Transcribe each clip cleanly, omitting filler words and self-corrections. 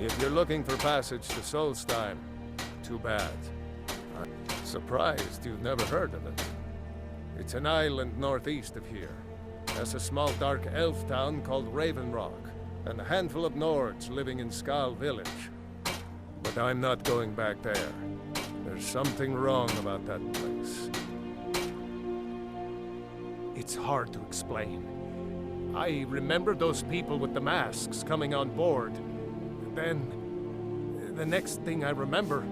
If you're looking for passage to Solstheim, too bad. I'm surprised you've never heard of it. It's an island northeast of here. There's a small dark elf town called Ravenrock, and a handful of Nords living in Skal village. But I'm not going back there. There's something wrong about that place. It's hard to explain. I remember those people with the masks coming on board. Then, the next thing I remember,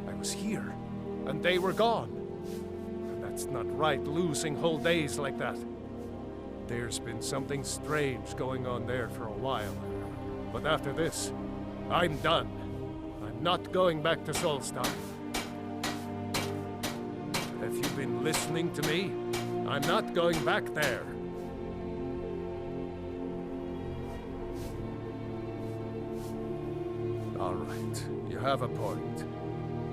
I was here, and they were gone. And that's not right, losing whole days like that. There's been something strange going on there for a while. But after this, I'm done. I'm not going back to Solstheim. Have you been listening to me? I'm not going back there. All right, you have a point.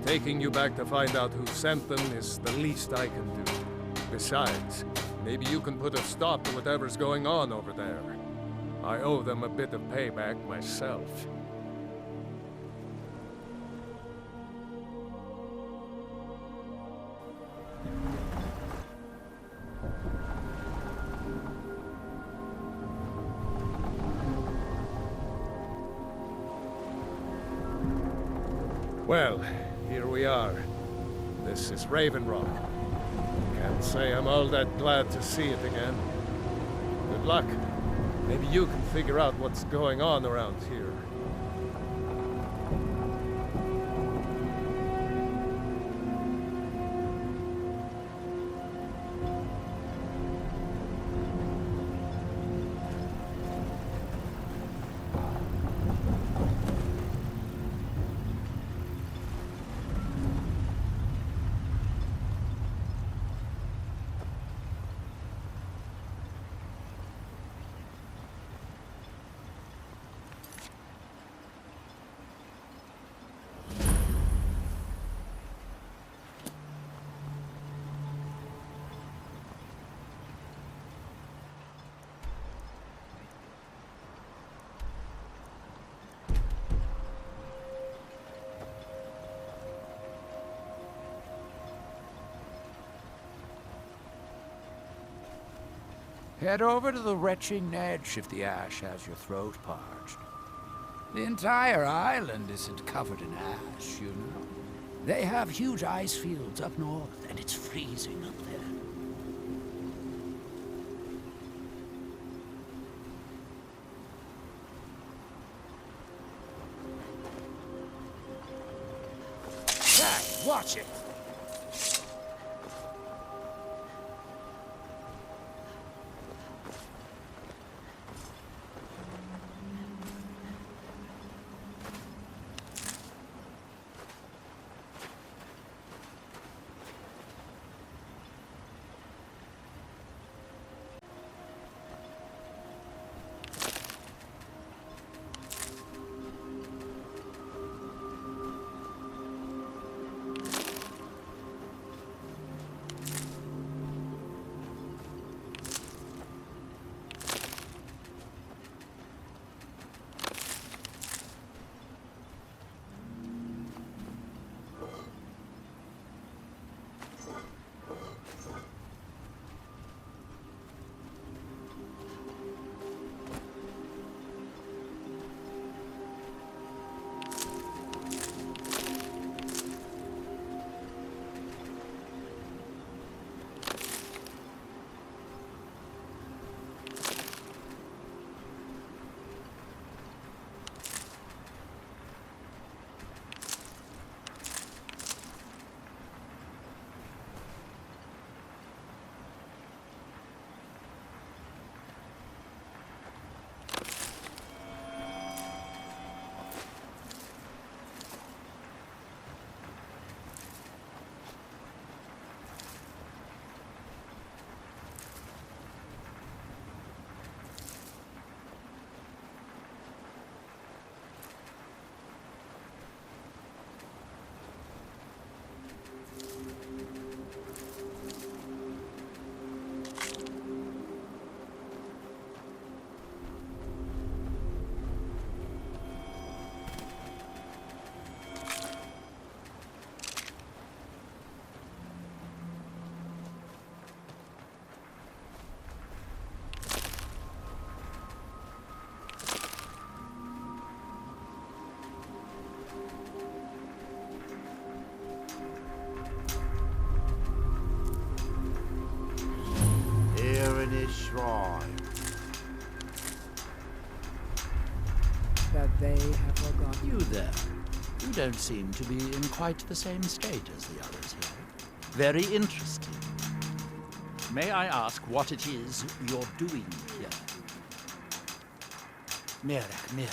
Taking you back to find out who sent them is the least I can do. Besides, maybe you can put a stop to whatever's going on over there. I owe them a bit of payback myself. Well, here we are. This is Ravenrock. Can't say I'm all that glad to see it again. Good luck. Maybe you can figure out what's going on around here. Head over to the retching edge if the ash has your throat parched. The entire island isn't covered in ash, you know. They have huge ice fields up north, and it's freezing up there. Hey, watch it! in his shrine. That they have forgotten. You there. You don't seem to be in quite the same state as the others here. Very interesting. May I ask what it is you're doing here? Miraak.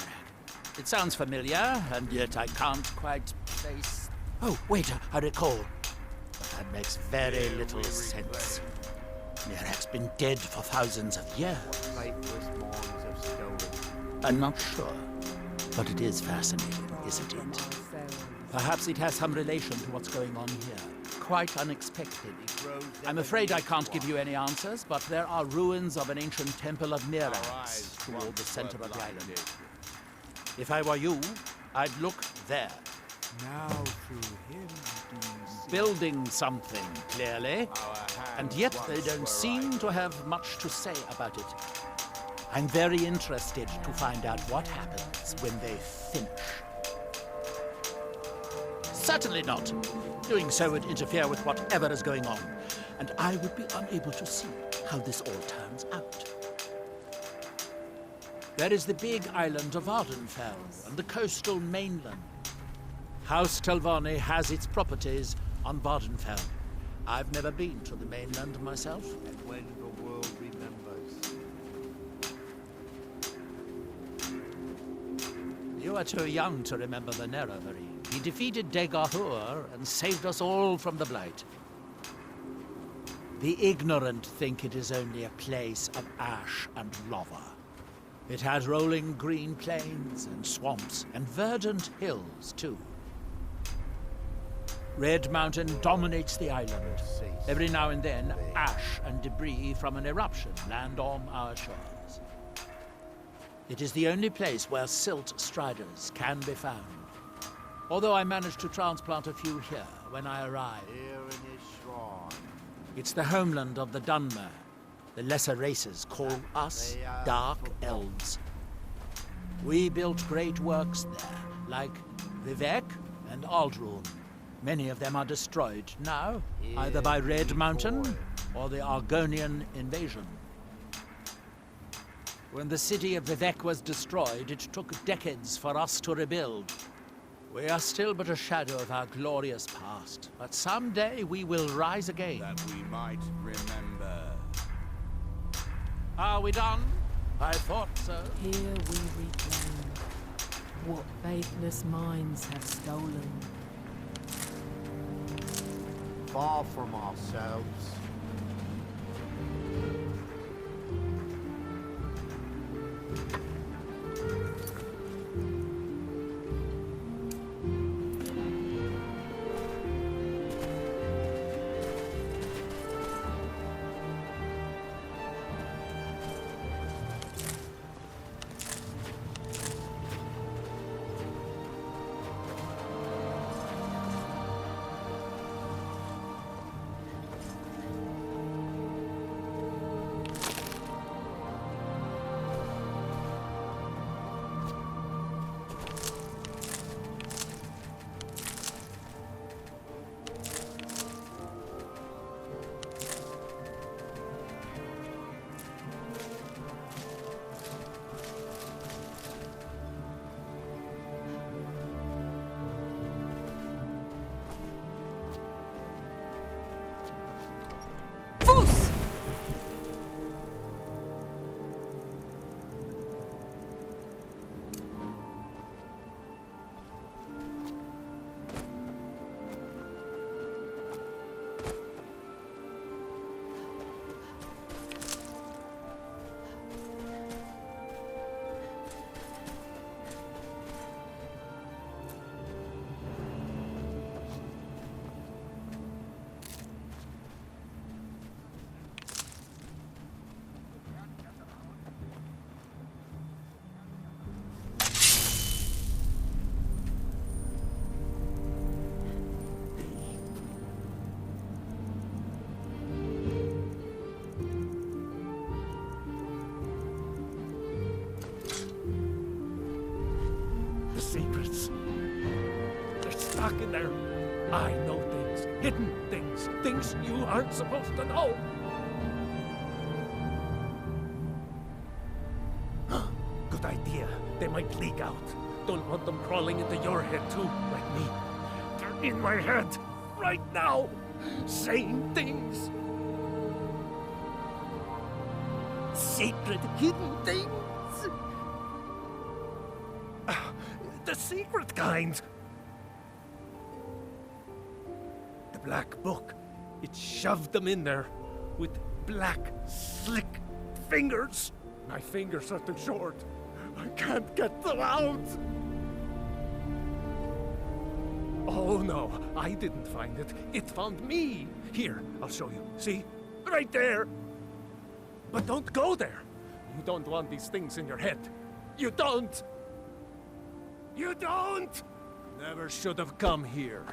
It sounds familiar, and yet I can't quite place... Oh, wait, I recall. But that makes very little sense. Miraak's been dead for thousands of years. Faithless minds have stolen. I'm not sure, but it is fascinating, isn't it? Perhaps it has some relation to what's going on here. Quite unexpected. I'm afraid I can't give you any answers, but there are ruins of an ancient temple of Miraak toward the center of the island. If I were you, I'd look there. Now through him do you see. Building something, clearly. And yet they don't seem to have much to say about it. I'm very interested to find out what happens when they finish. Certainly not. Doing so would interfere with whatever is going on, and I would be unable to see how this all turns out. There is the big island of Vardenfell and the coastal mainland. House Telvanni has its properties on Vardenfell. I've never been to the mainland myself. And when the world remembers. You are too young to remember the Nerevarine. He defeated Degahur and saved us all from the Blight. The ignorant think it is only a place of ash and lava. It has rolling green plains and swamps and verdant hills, too. Red Mountain dominates the island. Every now and then, ash and debris from an eruption land on our shores. It is the only place where silt striders can be found. Although I managed to transplant a few here when I arrived. Here in his shrine. It's the homeland of the Dunmer. The lesser races call us Dark Elves. We built great works there, like Vivek and Aldrun. Many of them are destroyed now, either by Red Mountain or the Argonian invasion. When the city of Vivek was destroyed, it took decades for us to rebuild. We are still but a shadow of our glorious past, but someday we will rise again. That we might remember. Are we done? I thought so. Here we reclaim what faithless minds have stolen. Far from ourselves. Secrets. They're stuck in there. I know things, hidden things, things you aren't supposed to know. idea. They might leak out. Don't want them crawling into your head too, like me. They're in my head, right now, saying things. Secret, hidden things. The secret kind. The black book. It shoved them in there with black, slick fingers. My fingers are too short. I can't get them out. Oh no, I didn't find it. It found me. Here, I'll show you. See? Right there. But don't go there. You don't want these things in your head. You don't. You don't. Never should have come here.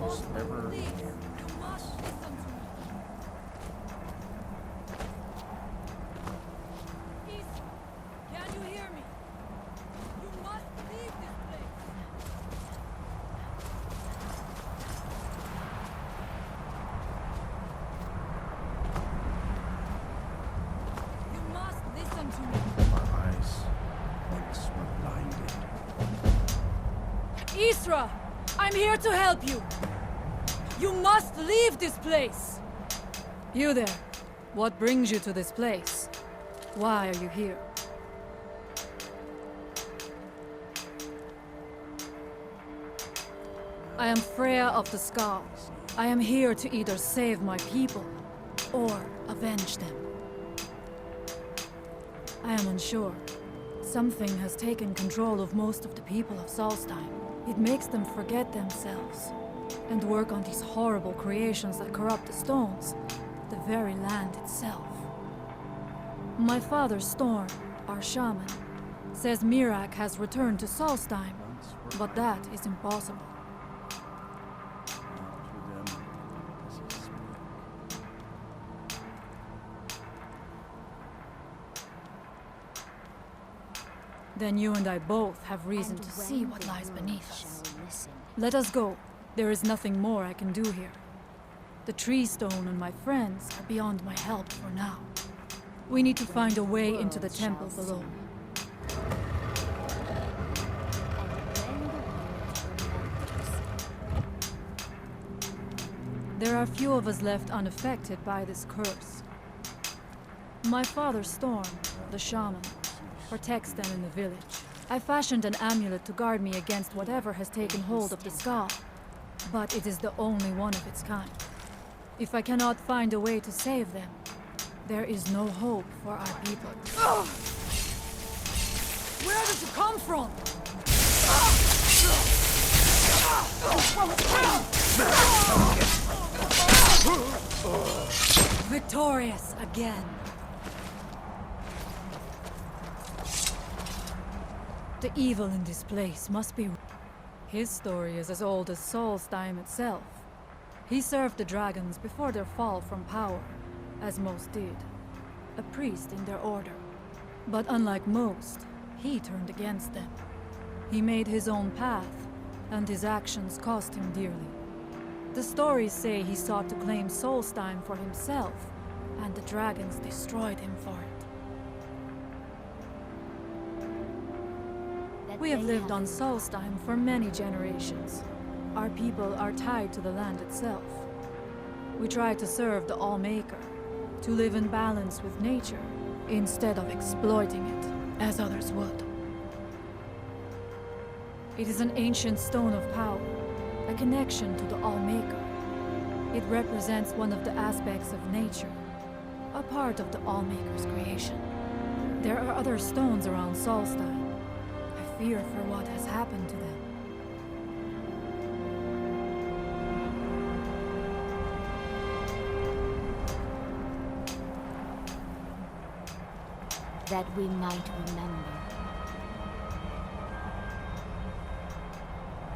was never Please, here. you must listen to me. Isra, can you hear me? You must leave this place. You must listen to me. My eyes once were blinded. Isra, I'm here to help you. You must leave this place. You there. What brings you to this place? Why are you here? I am Freya of the Scar. I am here to either save my people or avenge them. I am unsure. Something has taken control of most of the people of Solstheim. It makes them forget themselves and work on these horrible creations that corrupt the stones, the very land itself. My father Storm, our shaman, says Miraak has returned to Solstheim, but that is impossible. Then you and I both have reason to see what lies beneath us. Let us go. There is nothing more I can do here. The tree stone and my friends are beyond my help for now. We need to find a way into the temple below. There are few of us left unaffected by this curse. My father Storm, the shaman, protects them in the village. I fashioned an amulet to guard me against whatever has taken hold of the Scar, but it is the only one of its kind. If I cannot find a way to save them, there is no hope for our people. Ugh! Where does it come from? Victorious again. The evil in this place must be... His story is as old as Solstheim itself. He served the dragons before their fall from power, as most did. A priest in their order. But unlike most, he turned against them. He made his own path, and his actions cost him dearly. The stories say he sought to claim Solstheim for himself, and the dragons destroyed him for it. We have lived on Solstheim for many generations. Our people are tied to the land itself. We try to serve the All-Maker, to live in balance with nature, instead of exploiting it, as others would. It is an ancient stone of power, a connection to the All-Maker. It represents one of the aspects of nature, a part of the All-Maker's creation. There are other stones around Solstheim. I fear for what has happened to them. That we might remember.